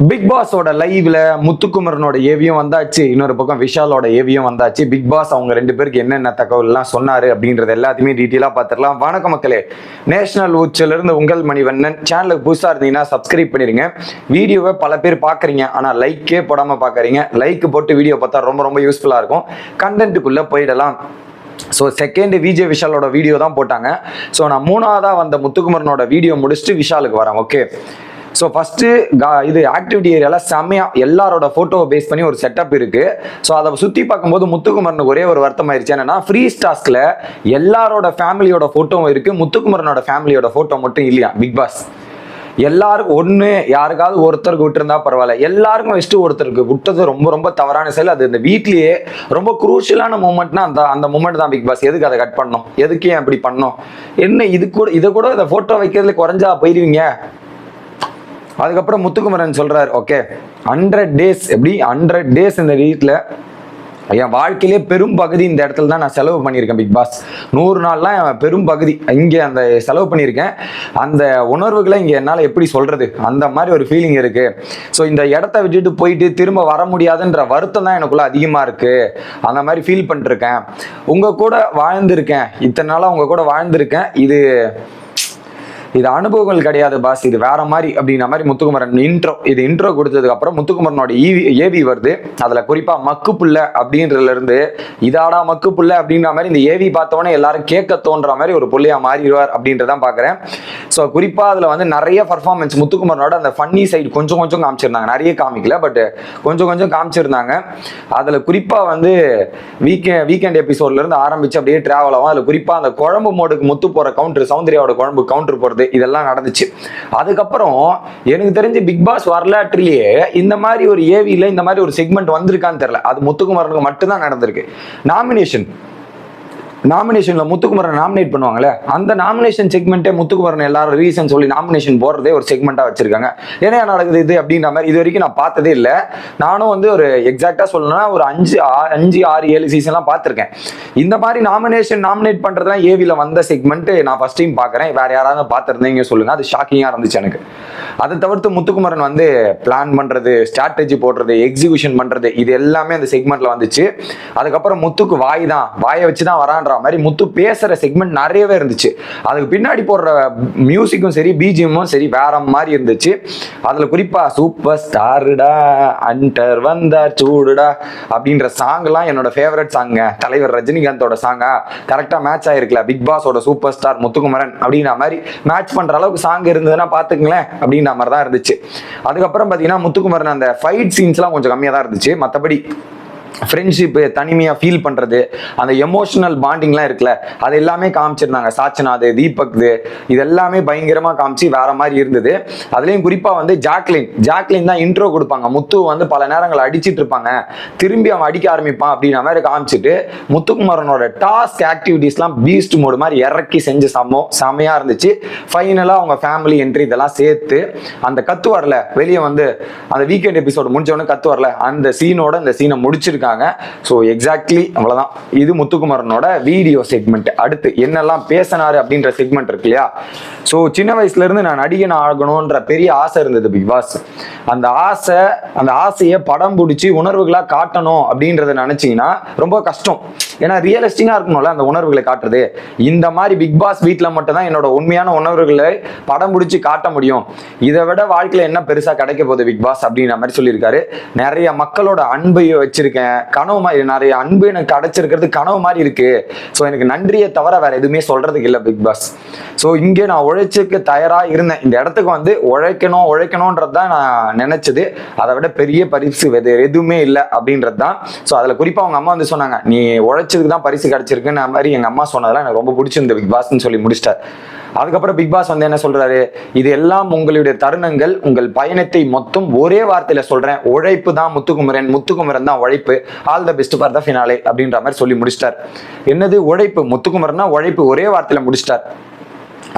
Big பாஸோட லைவ்ல முத்துக்குமரனோட ஏவியும் வந்தாச்சு, இன்னொரு பக்கம் விஷாலோட ஏவியும் வந்தாச்சு. பிக் பாஸ் அவங்க ரெண்டு பேருக்கு என்னென்ன தகவல் எல்லாம் சொன்னாரு அப்படின்றது எல்லாத்தையுமே டீட்டெயிலா பார்த்துடலாம். வணக்கம் மக்களே, நேஷனல் உச்சில இருந்து உங்கள் மணிவண்ணன். சேனலுக்கு புதுசா இருந்தீங்கன்னா சப்ஸ்கிரைப் பண்ணிருங்க. வீடியோவை பல பேர் பாக்குறீங்க, ஆனா லைக்கே போடாம பாக்குறீங்க. லைக் போட்டு வீடியோ பார்த்தா ரொம்ப ரொம்ப யூஸ்ஃபுல்லா இருக்கும். கண்டென்ட்டுக்குள்ள போயிடலாம். ஸோ செகண்ட் விஜய் விஷாலோட வீடியோ தான் போட்டாங்க. ஸோ நான் மூணாவதாக வந்த முத்துக்குமரனோட வீடியோ முடிச்சுட்டு விஷாலுக்கு வரேன். ஓகே, ஸோ ஃபஸ்ட்டு இது ஆக்டிவிட்டி ஏரியாவில் செம்மையாக எல்லாரோட ஃபோட்டோவை பேஸ் பண்ணி ஒரு செட்டப் இருக்குது. ஸோ அதை சுற்றி பார்க்கும்போது முத்துக்குமரனுக்கு ஒரே ஒரு வருத்தம் ஆயிடுச்சு. என்னன்னா ஃப்ரீ டாஸ்கில் எல்லாரோட ஃபேமிலியோட ஃபோட்டோவும் இருக்குது, முத்துக்குமரனோட ஃபேமிலியோட ஃபோட்டோ மட்டும் இல்லையா. பிக் பாஸ் எல்லாருக்கும் ஒன்று யாருக்காவது ஒருத்தருக்கு விட்டுருந்தா பரவாயில்ல, எல்லாருக்கும் வச்சுட்டு ஒருத்தருக்கு விட்டது ரொம்ப ரொம்ப தவறான செயல். அது இந்த வீட்லேயே ரொம்ப குரூஷியலான மூமெண்ட்னா அந்த மூமெண்ட் தான். பிக் பாஸ் எதுக்கு அதை கட் பண்ணணும், எதுக்கு ஏன் அப்படி பண்ணணும், என்ன இதை கூட இந்த ஃபோட்டோ வைக்கிறதுல குறைஞ்சா போயிடுவீங்க. அதுக்கப்புறம் முத்துக்குமரன் சொல்றாரு, ஓகே 100 டேஸ் எப்படி 100 டேஸ் இந்த வீட்டில் என் வாழ்க்கையிலே பெரும் பகுதி இந்த இடத்துல தான் நான் செலவு பண்ணியிருக்கேன். பிக் பாஸ் 100 நாள்லாம் என் பெரும் பகுதி இங்கே அந்த செலவு பண்ணியிருக்கேன். அந்த உணர்வுகளை இங்கே என்னால் எப்படி சொல்றது, அந்த மாதிரி ஒரு ஃபீலிங் இருக்கு. ஸோ இந்த இடத்த விட்டுட்டு போயிட்டு திரும்ப வர முடியாதுன்ற வருத்தம் தான் எனக்குள்ள அதிகமாக இருக்கு. அந்த மாதிரி ஃபீல் பண்ணிருக்கேன். உங்க கூட வாழ்ந்திருக்கேன், இத்தனை நாளாக உங்க கூட வாழ்ந்திருக்கேன். இது அனுபவங்கள் கிடையாது பாஸ், இது வேற மாதிரி அப்படின்ற மாதிரி முத்துக்குமரன் இன்ட்ரோ கொடுத்ததுக்கு அப்புறம் முத்துக்குமரனோட ஏவி வருது. அதுல குறிப்பா மக்கு புள்ள அப்படின்றதுல இருந்து இதாடா மக்கு புள்ள அப்படின்ற மாதிரி இந்த ஏவி பார்த்தோன்னே எல்லாரும் கேட்க தோன்ற மாதிரி ஒரு புள்ளையா மாறிடுவார் அப்படின்றதான் பாக்குறேன். ஸோ குறிப்பா அதுல வந்து நிறைய பர்ஃபார்மன்ஸ் முத்துக்குமரனோட அந்த ஃபன்னி சைடு கொஞ்சம் கொஞ்சம் காமிச்சிருந்தாங்க, நிறைய காமிக்கல, பட் கொஞ்சம் கொஞ்சம் காமிச்சிருந்தாங்க. அதுல குறிப்பா வந்து வீக்கெண்ட் எபிசோட்ல இருந்து ஆரம்பிச்சு அப்படியே டிராவல் ஆகும். அதுல குறிப்பா அந்த குழம்பு மோடுக்கு முத்து போற கவுண்டர், சௌந்தர்யாவோட குழம்பு கவுண்டர் போறது, இதெல்லாம் நடந்துச்சு. அதுக்கப்புறம் எனக்கு தெரிஞ்சு பிக் பாஸ் வரலாற்றிலேயே இந்த மாதிரி ஒரு ஏவில இந்த மாதிரி ஒரு செக்மெண்ட் வந்திருக்கான்னு தெரியல. அது முத்துக்குமரனுக்கு மட்டும்தான் நடந்திருக்கு. நாமினேஷன்ல முத்துக்குமரன் நாமினேட் பண்ணுவாங்களே, அந்த நாமினேஷன் செக்மெண்ட்டே முத்துக்குமரன் எல்லாரும் ரீசன் சொல்லி நாமினேஷன் போடுறதே ஒரு செக்மெண்டா வச்சிருக்காங்க. ஏன்னா நடக்குது இது அப்படின்ற மாதிரி இது வரைக்கும் நான் பார்த்ததே இல்லை. நானும் வந்து ஒரு எக்ஸாக்டா சொல்லணும்னா ஒரு 5, 6, 7 சீசன்லாம் பார்த்துருக்கேன். இந்த மாதிரி நாமினேட் பண்றதுலாம் ஏவில வந்த செக்மெண்ட் நான் ஃபர்ஸ்ட் டைம் பார்க்குறேன். வேற யாராவது பார்த்துருந்தீங்க சொல்லுங்க, அது ஷாக்கிங்கா இருந்துச்சு எனக்கு. அதை தவிர்த்து முத்துக்குமரன் வந்து பிளான் பண்றது, ஸ்ட்ராட்டஜி போடுறது, எக்ஸிகியூஷன் பண்றது, இது எல்லாமே அந்த செக்மெண்ட்ல வந்துச்சு. அதுக்கப்புறம் முத்துக்கு வாயை வச்சுதான் வரான்ற மாதிரி முத்து பேசுற செக்மெண்ட் நிறையவே இருந்துச்சு. அதுக்கு பின்னாடி போடுற மியூசிக்கும் சரி, பிஜிஎம்மும் சரி வேற மாதிரி இருந்துச்சு. அதுல குறிப்பா சூப்பர் ஸ்டாருடா அண்டர் வந்தா சூடுடா அப்படின்ற சாங் எல்லாம் என்னோட ஃபேவரட் சாங்க. தலைவர் ரஜினிகாந்தோட சாங்கா கரெக்டா மேட்ச் ஆயிருக்கல பிக் பாஸோட சூப்பர் ஸ்டார் முத்துக்குமரன் அப்படின்ற மாதிரி மேட்ச் பண்ற அளவுக்கு சாங் இருந்ததுன்னா பாத்துக்கங்களேன் அப்படின்ற மாதிரி தான் இருந்துச்சு. அதுக்கப்புறம் பாத்தீங்கன்னா முத்துக்குமரன் அந்த ஃபைட் சீன்ஸ் எல்லாம் கொஞ்சம் கம்மியா தான் இருந்துச்சு. மற்றபடி ஃப்ரெண்ட்ஷிப்பு, தனிமையாக ஃபீல் பண்ணுறது, அந்த எமோஷனல் பாண்டிங்லாம் இருக்குல்ல, அது எல்லாமே காமிச்சிருந்தாங்க. சாச்சனாது, தீபக், இது எல்லாமே பயங்கரமாக காமிச்சு வேற மாதிரி இருந்தது. அதுலேயும் குறிப்பாக வந்து ஜாக்லின் தான் இன்ட்ரோ கொடுப்பாங்க. முத்து வந்து பல நேரங்கள் அடிச்சிட்டு இருப்பாங்க, திரும்பி அவன் அடிக்க ஆரம்பிப்பான் அப்படின்ற மாதிரி காமிச்சிட்டு முத்துக்குமரனோட டாஸ்க் ஆக்டிவிட்டீஸ்லாம் பீஸ்ட் மோடு மாதிரி இறக்கி செஞ்சு செமையாக இருந்துச்சு. ஃபைனலாக அவங்க ஃபேமிலி என்ட்ரி இதெல்லாம் சேர்த்து அந்த கத்து வரல வெளியே வந்து அந்த வீக்கெண்ட் எபிசோடு முடிஞ்சவொடனே கத்து வரல, அந்த சீனோட இந்த சீனை முடிச்சிருக்காங்க. சோ எக்ஸாக்ட்லி அவ்வளவுதான். இது முத்துக்குமரனோட வீடியோ செக்மெண்ட். அடுத்து என்னெல்லாம் பேசினாரு அப்படின்ற செக்மெண்ட் இருக்கு இல்லையா. சோ சின்ன வயசுல இருந்து நான் நடிகன் ஆகணும்ன்ற பெரிய ஆசை இருந்தது பிக் பாஸ். அந்த ஆசையை படம் பிடிச்சி உணர்வுகளா காட்டணும் அப்படின்றத நினைச்சீங்கன்னா ரொம்ப கஷ்டம். ஏன்னா ரியலிஸ்டிக்கா இருக்கணும்ல அந்த உணர்வுகளை காட்டுறது. இந்த மாதிரி பிக் பாஸ் வீட்டுல மட்டும் தான் என்னோட உண்மையான உணர்வுகளை படம் பிடிச்சி காட்ட முடியும். இதை விட வாழ்க்கையில என்ன பெருசா கிடைக்க போகுது பிக் பாஸ் அப்படின்ற மாதிரி சொல்லியிருக்காரு. நிறைய மக்களோட அன்பை வச்சிருக்கேன், கனவு மாதிரி நிறைய அன்பு எனக்கு கிடைச்சிருக்கிறது கனவு மாதிரி இருக்கு. ஸோ எனக்கு நன்றியை தவிர வேற எதுவுமே சொல்றதுக்கு இல்லை பிக் பாஸ். ஸோ இங்கே நான் உழைச்சுக்கு தயாரா இருந்தேன். இந்த இடத்துக்கு வந்து உழைக்கணும்ன்றது தான் நான் நினைச்சது. அதை விட பெரிய பரிசு எதுவுமே இல்லை அப்படின்றது தான். ஸோ அதில் குறிப்பாக அவங்க அம்மா வந்து சொன்னாங்க, நீ உழைச்சதுக்கு தான் பரிசு கிடைச்சிருக்குன்னு மாதிரி எங்க அம்மா சொன்னதெல்லாம் எனக்கு ரொம்ப பிடிச்சிருந்தது பிக் பாஸ்ன்னு சொல்லி முடிச்சிட்டார். அதுக்கப்புறம் பிக் பாஸ் வந்து என்ன சொல்றாரு, இது எல்லாம் உங்களுடைய தருணங்கள், உங்கள் பயணத்தை மொத்தம் ஒரே வார்த்தையில சொல்றேன், உழைப்பு தான் முத்துக்குமரன் தான் உழைப்பு, all the best for the finale அப்படின்ற மாதிரி சொல்லி முடிச்சிட்டார். என்னது உழைப்பு, முத்துக்குமரன் தான் உழைப்பு, ஒரே வார்த்தையில முடிச்சிட்டார்.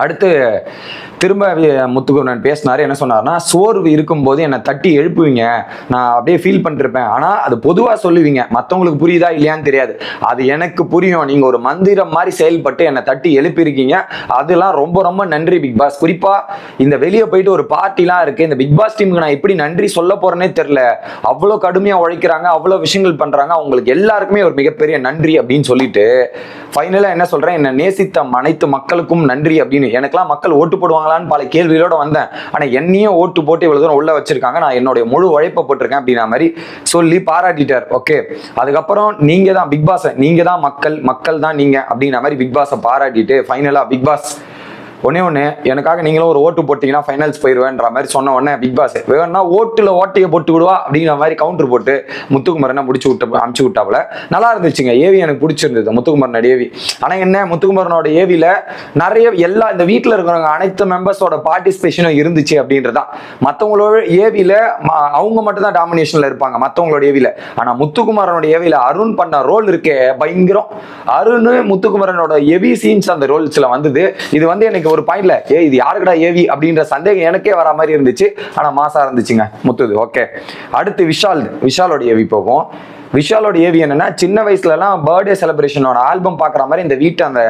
அடுத்து திரும்ப முத்துக்குமரன் பேசினாரு. என்ன சொன்னார்னா, சோர்வு இருக்கும்போது என்னை தட்டி எழுப்புவீங்க, நான் அப்படியே ஃபீல் பண்ணிருப்பேன், ஆனா அது பொதுவா சொல்லுவீங்க, மற்றவங்களுக்கு புரியுதா இல்லையான்னு தெரியாது, அது எனக்கு புரியும், நீங்க ஒரு மந்திரம் மாதிரி செயல்பட்டு என்னை தட்டி எழுப்பியிருக்கீங்க, அதெல்லாம் ரொம்ப ரொம்ப நன்றி பிக் பாஸ். குறிப்பா இந்த வெளியே போயிட்டு ஒரு பார்ட்டிலாம் இருக்கு, இந்த பிக் பாஸ் டீமுக்கு நான் எப்படி நன்றி சொல்ல போறேனே தெரியல, அவ்வளோ கடுமையா உழைக்கிறாங்க, அவ்வளோ விஷயங்கள் பண்றாங்க, அவங்களுக்கு எல்லாருக்குமே ஒரு மிகப்பெரிய நன்றி அப்படின்னு சொல்லிட்டு ஃபைனலா என்ன சொல்றேன், என்ன நேசித்த அனைத்து மக்களுக்கும் நன்றி அப்படின்னு. எனக்கெல்லாம் மக்கள் ஓட்டு போடுவாங்களான்னு பல கேள்வியோட வந்தேன், ஆனா என்னையும் ஓட்டு போட்டு இவ்வளவு தூரம் உள்ள வச்சிருக்காங்க, நான் என்னுடைய முழு உழைப்பை போட்டிருக்கேன் அப்படின்ற மாதிரி சொல்லி பாராட்டிட்டார். ஓகே, அதுக்கப்புறம் நீங்க தான் பிக் பாஸ், நீங்க தான் மக்கள், மக்கள் தான் நீங்க அப்படின்ற மாதிரி பிக் பாஸை பாராட்டிட்டு ஃபைனலா பிக் பாஸ் ஒன்று எனக்காக நீங்களும் ஒரு ஓட்டு போட்டிங்கன்னா ஃபைனல்ஸ் போயிடுவேன்ற மாதிரி சொன்ன உடனே பிக் பாஸ் வேணும்னா ஓட்டில் ஓட்டையை போட்டு விடுவா அப்படிங்கிற மாதிரி கவுண்டர் போட்டு முத்துக்குமரனை அமுச்சு விட்டாப்புல. நல்லா இருந்துச்சுங்க, ஏவி எனக்கு பிடிச்சிருந்தது முத்துக்குமரனோட ஏவி. ஆனால் என்ன, முத்துக்குமரனோட ஏவியில் நிறைய எல்லா இந்த வீட்டில் இருக்கிறவங்க அனைத்து மெம்பர்ஸோட பார்ட்டிசிபேஷனும் இருந்துச்சு அப்படின்றதான். மற்றவங்களோட ஏவியில் அவங்க மட்டும் தான் டாமினேஷனில் இருப்பாங்க மற்றவங்களோட ஏவியில். ஆனால் முத்துக்குமரனோட ஏவியில் அருண் பண்ண ரோல் இருக்கே பயங்கரம். அருண் முத்துக்குமரனோட எவி சீன்ஸ் அந்த ரோல்ஸ்ல வந்தது. இது வந்து எனக்கு ஒரு பாயிண்ட்ல இது யாருக்கடா ஏவி அப்படின்ற சந்தேகம் எனக்கே வர மாதிரி இருந்துச்சு, ஆனா மாசா இருந்துச்சுங்க முத்துது. ஓகே, அடுத்து விஷாலோட ஏவி போகும். விஷாலோட ஏவி என்னன்னா, சின்ன வயசுலலாம் பர்த்டே செலிப்ரேஷனோட ஆல்பம் பார்க்குற மாதிரி இந்த வீட்டை அந்த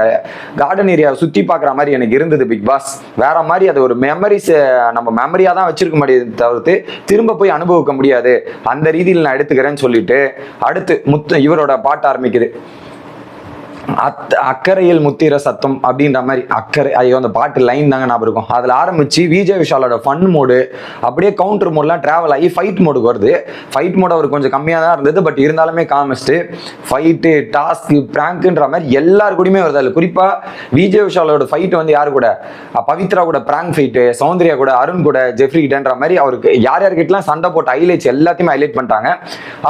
கார்டன் ஏரியாவை சுற்றி பார்க்குற மாதிரி எனக்கு இருந்தது பிக் பாஸ். வேற மாதிரி அது ஒரு மெமரிஸ், நம்ம மெமரியாக தான் வச்சிருக்க முடியாது தவிர்த்து திரும்ப போய் அனுபவிக்க முடியாது, அந்த ரீதியில் நான் எடுத்துக்கிறேன்னு சொல்லிட்டு அடுத்து இவரோட பாட்டு ஆரம்பிக்குது. அக்கறையில் முத்திர சத்தம் அப்படின்ற மாதிரி, அக்கறை, ஐயோ அந்த பாட்டு லைன் தாங்க ஞாபகம் இருக்கும். அதில் ஆரம்பிச்சு விஜய் விஷாலோட ஃபன் மோடு அப்படியே கவுண்டர் மோட்லாம் ட்ராவல் ஆகி ஃபைட் மோடுக்கு வருது. ஃபைட் மோடு அவர் கொஞ்சம் கம்மியாக தான் இருந்தது, பட் இருந்தாலுமே காமிச்சிட்டு ஃபைட்டு, டாஸ்க்கு, பிராங்க்ன்ற மாதிரி எல்லாரு கூடயுமே வருது. அதில் குறிப்பாக விஜய் விஷாலோட ஃபைட்டு வந்து யாரு கூட, பவித்ரா கூட பிராங்க் ஃபைட்டு, சௌந்தர்யா கூட, அருண் கூட, ஜெஃப்ரி கிட்டன்ற மாதிரி அவருக்கு யார் யார்கிட்டலாம் சண்டை போட்ட ஹைலைட்ஸ் எல்லாத்தையுமே ஹைலைட் பண்ணிட்டாங்க.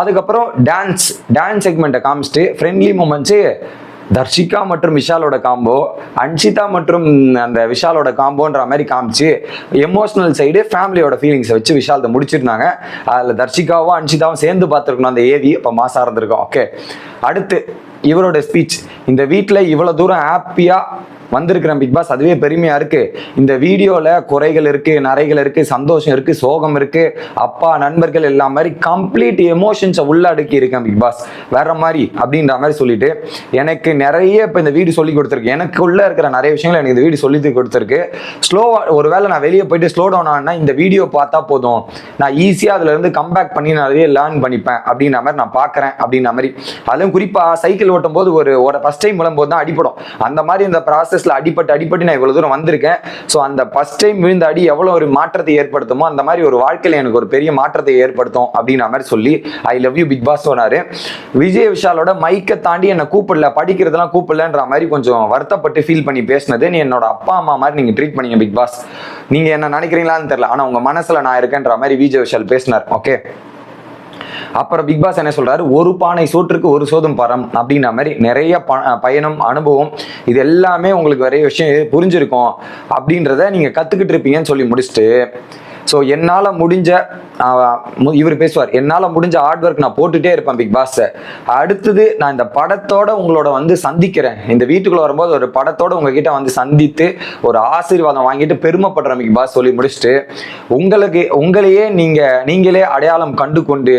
அதுக்கப்புறம் டான்ஸ் செக்மெண்ட்டை காமிச்சிட்டு ஃப்ரெண்ட்லி மூமெண்ட்ஸு தர்ஷிகா மற்றும் விஷாலோட காம்போ, அன்ஷிதா மற்றும் அந்த விஷாலோட காம்போன்ற மாதிரி காமிச்சு எமோஷனல் சைடு ஃபேமிலியோட ஃபீலிங்ஸை வச்சு விஷால் முடிச்சிருந்தாங்க. அதில் தர்ஷிகாவும் அன்ஷிதாவும் சேர்ந்து பார்த்துருக்கணும் அந்த ஏவி, இப்போ மாசா இருந்திருக்கும். ஓகே, அடுத்து இவரோட ஸ்பீச். இந்த வீட்டில் இவ்வளோ தூரம் ஹாப்பியாக வந்திருக்கிறேன் பிக் பாஸ், அதுவே பெருமையா இருக்கு. இந்த வீடியோல குறைகள் இருக்கு, நிறைகள் இருக்கு, சந்தோஷம் இருக்கு, சோகம் இருக்கு, அப்பா, நண்பர்கள் எல்லாம் மாதிரி கம்ப்ளீட் எமோஷன்ஸை உள்ளடக்கி இருக்கேன் பிக் பாஸ், வேற மாதிரி அப்படின்ற மாதிரி சொல்லிட்டு எனக்கு நிறைய இப்போ இந்த வீடியோ சொல்லி கொடுத்துருக்கு. எனக்கு உள்ள இருக்கிற நிறைய விஷயங்கள் எனக்கு இந்த வீடியோ சொல்லி கொடுத்துருக்கு. ஸ்லோவா ஒருவேளை நான் வெளியே போயிட்டு ஸ்லோ டவுன் ஆனா இந்த வீடியோ பார்த்தா போதும், நான் ஈஸியாக அதுல இருந்து கம்பேக் பண்ணி நிறைய லேர்ன் பண்ணிப்பேன் அப்படின்ற மாதிரி நான் பார்க்குறேன் அப்படின்ற மாதிரி. அதுவும் குறிப்பாக சைக்கிள் ஓட்டும் போது ஒரு ஃபர்ஸ்ட் டைம் விழும்போது தான் அடிப்படும், அந்த மாதிரி இந்த ப்ராசஸ் அடிப்பட்டு நான் இவ்வளவு தூரம் வந்திருக்கேன். ஸோ அந்த ஃபர்ஸ்ட் டைம் விழுந்த அடி எவ்வளவு ஒரு மாற்றத்தை ஏற்படுத்துமோ அந்த மாதிரி ஒரு வாழ்க்கையில எனக்கு ஒரு பெரிய மாற்றத்தை ஏற்படுத்தும் அப்படின்ற மாதிரி சொல்லி I love you big boss சொன்னாரு. விஜய் விஷாலோட மைக்கை தாண்டி என்னை கூப்பிடல, படிக்கிறதுலாம் கூப்பிடலன்ற மாதிரி கொஞ்சம் வருத்தப்பட்டு ஃபீல் பண்ணி பேசினது. நீ என்னோட அப்பா அம்மா மாதிரி நீங்க ட்ரீட் பண்ணீங்க பிக் பாஸ், நீங்க என்ன நினைக்கிறீங்களான்னு தெரியல, ஆனா உங்க மனசுல நான் இருக்கேன்ற மாதிரி விஜய் விஷால் பேசினார். ஓகே, அப்புறம் பிக் பாஸ் என்ன சொல்றாரு, ஒரு பானை சோற்றுக்கு ஒரு சோதும் பரம் அப்படின்ற மாதிரி நிறைய பயணம், அனுபவம், இது எல்லாமே உங்களுக்கு நிறைய விஷயம் புரிஞ்சிருக்கும் அப்படின்றத நீங்க கத்துக்கிட்டு இருப்பீங்கன்னு சொல்லி முடிச்சுட்டு, ஸோ என்னால் முடிஞ்ச இவர் பேசுவார், என்னால் முடிஞ்ச ஹார்ட் ஒர்க் நான் போட்டுட்டே இருப்பேன் பிக் பாஸ். அடுத்தது நான் இந்த படத்தோட உங்களோட சந்திக்கிறேன், இந்த வீட்டுக்குள்ள வரும்போது ஒரு படத்தோட உங்ககிட்ட சந்தித்து ஒரு ஆசீர்வாதம் வாங்கிட்டு பெருமைப்படுறேன் பிக் பாஸ் சொல்லி முடிச்சுட்டு, உங்களையே நீங்களே அடையாளம் கண்டு கொண்டு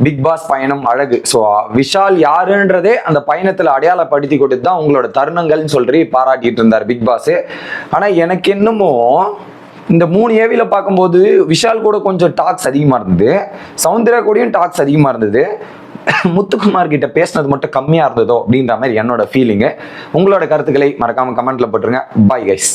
பிக் பாஸ் பயணம் அழகு. ஸோ விஷால் யாருன்றதே அந்த பயணத்தில் அடையாளப்படுத்தி கொடுத்து தான் உங்களோட தருணங்கள்னு சொல்லி பாராட்டிட்டு இருந்தார் பிக் பாஸ். ஆனால் எனக்கு என்னமோ இந்த 3 ஏவில பார்க்கும்போது விஷால் கூட கொஞ்சம் டாக்ஸ் அதிகமாக இருந்தது, சௌந்தர்யா கூடயும் டாக்ஸ் அதிகமாக இருந்தது, முத்துக்குமார் கிட்ட பேசினது மட்டும் கம்மியாக இருந்ததோ அப்படின்ற மாதிரி என்னோட ஃபீலிங்கு. உங்களோட கருத்துக்களை மறக்காம கமெண்ட்ல போட்டுருங்க. Bye guys.